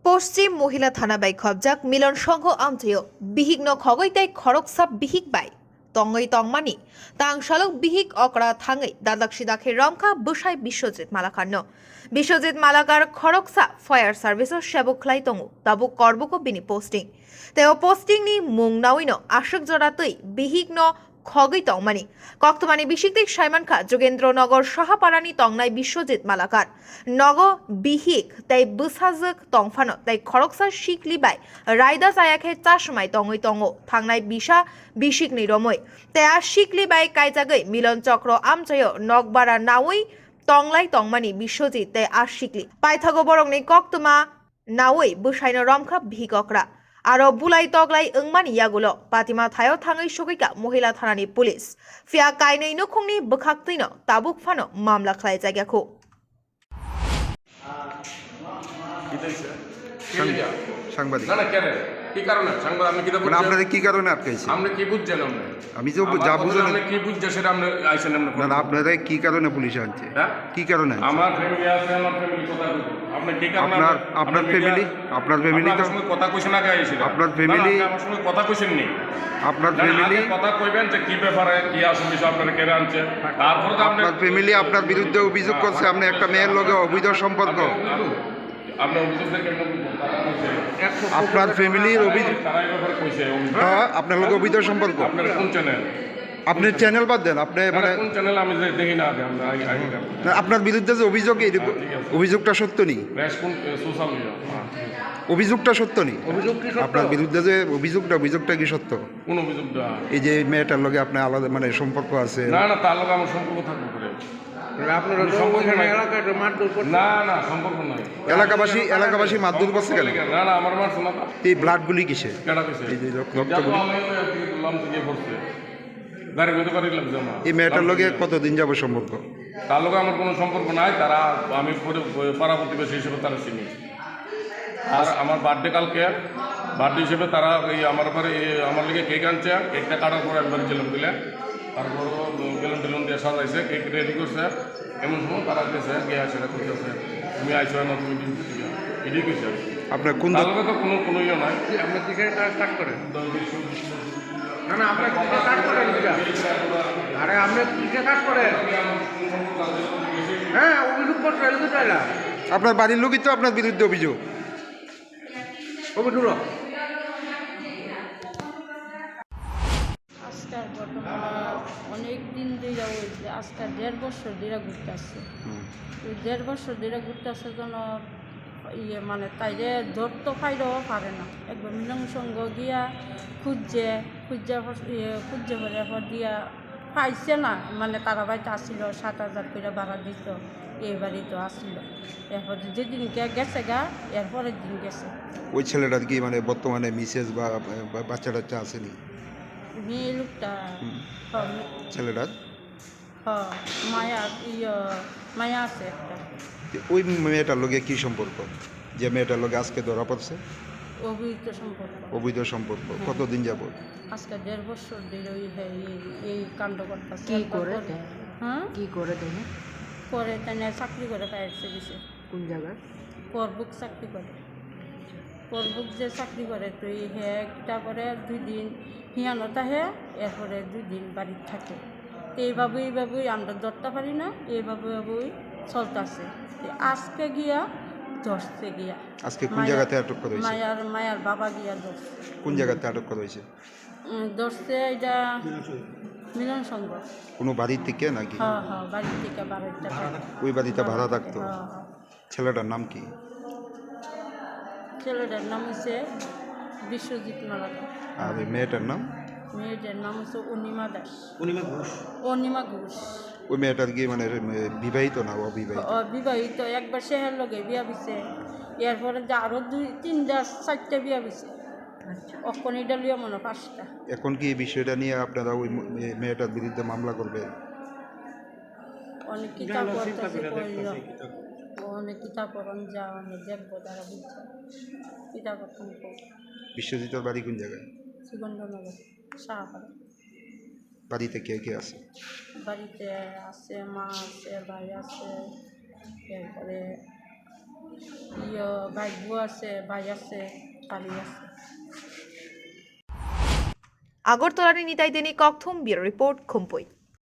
পশ্চিম মহিলা থানা by খবজাক Milan Sangha আমথেয় বিহিগ্ন খগৈতাই খরকসাপ বিহিক by তঙ্গই তংমানি তাংশালক বিহিক অকরা থাঙ্গই দাদাকসি দাখে রমখা বসাই বিশ্বজিৎ মালাকান্ন বিশ্বজিৎ মালাকার খরকসা ফায়ার সার্ভিস সেবকলাই তঙ্গু তাবু কর্বক বিনি পোস্টিং তেও পোস্টিং নি মুংনাউইন আশক জড়াতই বিহিগ্ন খগৈ তংমানি কক্তমানি বিশিকদিক সাইমান খা যোগেন্দ্রনগর সাহাপারানি তংনাই বিশ্বজিৎ মালাকার নগ বিহিক তাই বুসাজক তংফানো তাই খরকসা শিকলি বাই রায়দা chayakhe চাসমai তংই তঙ্গ থাংনাই বিশা বিশিক নিরময় তাই আর শিকলি বাই কাইজাগৈ মিলন চক্র আমচয় নগবারা নাওই তংলাই তংমানি বিশ্বজিৎ তাই আর শিকলি পাইথাগো বরংনি কক্তমা নাওই বুসাইনো রমখা ভিককরা আরো বুলাই তগলাই ওংমানি ইয়াগুলো পাতিমা থায়ো থাঙै সগৈকা মহিলা থানানি পুলিশ ফিয়া কাইनै নখংনি বখাকতৈनो তাবুক ফানো মামলা খালাই জায়গাखौ সাংবাদিক না না কেন কি কারণে সাংবাদিক আপনি কি মানে আপনাদের কি কারণে আটকাইছে আপনি কি বুঝছেন আপনি আমি তো যা বুঝলাম আপনি কি বুঝছেন সেটা আপনি আইছেন আপনি না আপনাদের কি কারণে পুলিশ আনছে কি কারণে আমার ফ্যামিলি আছে আমার ফ্যামিলি কথা আপনি কি কারণে আপনার ফ্যামিলি তো আমার সঙ্গে কথা কইছেন আগে আইছেন আপনার ফ্যামিলি আমার সঙ্গে কথা কইছেন নি আপনার ফ্যামিলি কথা কইবেন যে কি ব্যাপারে কি আছে বিষয় আপনারা কেন আনছে তারপর তো আপনার ফ্যামিলি আপনার বিরুদ্ধে অভিযোগ করছে আপনি একটা মেয়ের লগে অবৈধ সম্পর্ক আপনার অভিযোগ থেকে আপনার ফ্যামিলির অভিযোগ হ্যাঁ আপনার লগে অবৈধ সম্পর্ক আপনার কোন চ্যানেল আপনি চ্যানেল বাদ দেন আপনি মানে কোন চ্যানেল আমি দেখি না আপনার বিরুদ্ধে যে অভিযোগ অভিযোগটা সত্য নেই সোশ্যাল মিডিয়া অভিযোগটা সত্য নেই আপনার বিরুদ্ধে যে অভিযোগটা কি সত্য কোন অভিযোগটা এই যে মেয়েটার লগে আপনার আলাদা মানে সম্পর্ক আছে না না তার লগে আমার সম্পর্ক থাকবে করে এলাকাবাসী মারধর করছে কেন এই ব্লাডগুলি কিসে এই মেয়েটার লগে কতদিন যাব সম্পর্ক তার লগে আমার কোনো সম্পর্ক নাই তারা আমি পাড়া প্রতিবেশী হিসেবে তারা চিনি আর আমার বার্থডে হিসেবে তারা এই আমার লিগে কেক আনছে কেকটা কাটার পরে একবার জেলন দিলে তারপর বেলুন দিয়ে সাজাইছে কেক রেডি করছে এমন সময় তারা গেছে গিয়ে সেটা করতেছে তুমি আইসো না তুমি এটাই কইছে আপনার কোন দলকে তো কোনো ইয়ে নাই আপনি দিকে স্টার্ট করেন না না আপনি স্টার্ট করেন আরে আপনি দিকে কাজ করেন হ্যাঁ অভিযোগ করছে আপনার বাড়ির লোকই তো আপনার বিরুদ্ধে অভিযোগ আজকাল ঘটনা অনেক দিন ধরে হয়েছে আজকাল 1.5 বছর ধরে ঘুরতে আসছে ওই 1.5 বছর ধরে ঘুরতে আসার জন্য মানে তাইরে ধরতে পাইলেও পারে না একবার মিলন সঙ্গ গিয়া খুঁজছে পরে দিয়া পাইছে না মানে তারা বাড়িতে আসছিল 7,000 করে ভাড়া দিত এই বাড়িতে আসছিল এরপর যেদিনকে গেছে গা এরপরের দিন গেছে ওই ছেলেটার কি মানে বর্তমানে মিসেস বা বাচ্চা টাচ্চা আসেনি মেয়ে লোকটা ছেলেটার মায়া আছে একটা ওই মেয়েটার লগে কি সম্পর্ক যে মেয়েটার লগে আজকে ধরা পড়ছে অবৈধ সম্পর্ক কতদিন যাব আজকে 1.5 বছর ধরে এই কাণ্ড করতেছে কি করে দেয় পরে তাই চাকরি করে পাইছে দিছে কোন জায়গায় পরবুক চাকরি করে পরবুক যে চাকরি করে তো একটা করে 2 দিন হিয়ানতা হে এরপরে 2 দিন বাড়িতে থাকে এইভাবেই আমরা ধরতে পারি না এইভাবেই চলতেছে আজকে গিয়া ধরছে গিয়া আজকে কোন জায়গাতে আটক করা হয়েছে মায়ার বাবা গিয়া ধরছে কোন জায়গাতে আটক করা হয়েছে ধরছে এটা মিলন সংঘ কোনো বাড়ি থেকে নাকি হ্যাঁ বাড়ি থেকে ওই বাড়িতে ভাড়া থাকতো ছেলেটার নাম কি ছেলেটার নাম হচ্ছে বিশ্বজিৎ মালাকার আর ওই মেয়েটার নাম হচ্ছে অনিমা ঘোষ ওই মেয়েটার কি মানে বিবাহিত না অবিবাহিত একবার শেহের লগে বিয়া দিছে এরপরে যে আরো 2-3টা 4টা বিয়া দিছে অখন এটা লিয়া মনে 5টা এখন কি এই বিষয়টা নিয়ে আপনারা ওই মেয়েটার বিরুদ্ধে মামলা করবেন অনেক কিতাব অনেক কিতাব পড়ন যা অনেক দেখবো তারা বুঝছে কিতাব বিশ্বজিতের বাড়ি কোন জায়গায় সুগন্ধনগর শাহপাড়া বাড়িতে কে কে আছে বাড়িতে আছে মা আছে ভাই আছে এরপরে ভাইবো আছে, ভাই আছে, কালি আছে। আগরতলার নিতাই দিনী ককথুম ব্যুরো রিপোর্ট খুম্পুই।